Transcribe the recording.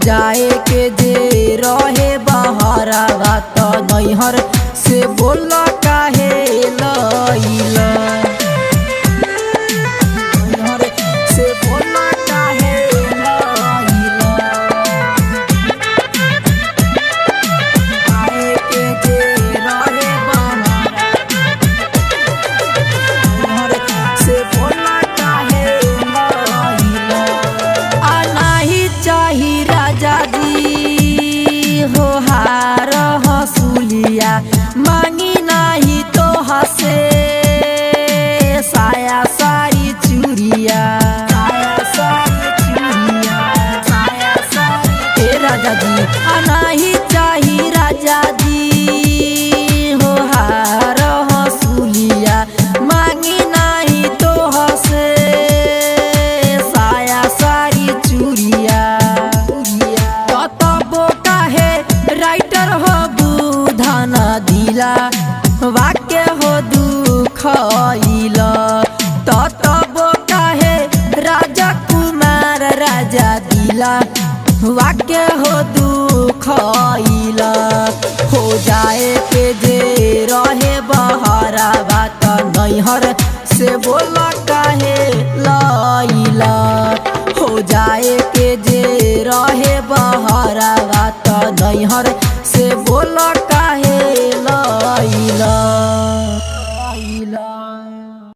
जाए के जे रहे बहरा बात नैहर से बोल काहे लइला नैहर से बोल काहे लइला आए के जे रहे बहरा नैहर से बोल काहे लइला आ नाही चाही राजा जी हो हार हसुलिया मांगी नाही तो हसे साया सारी चूड़िया साया सारी ए राजा जी आ नाही चाही राजा जी हो हार हसुलिया मांगी नाही तो हसे साया सारी चूड़िया तब काहे राइटर हो बुधन दिला वाक्य हो दुखइला तब काहे राजा कुमार राजा दिला वाक्य हो दुखइला हो जाए के जे रहे बहरा बात नैहर से बोल काहे लइला हो जाए के जे रहे बहरा बात नैहर से बोल काहे लइला।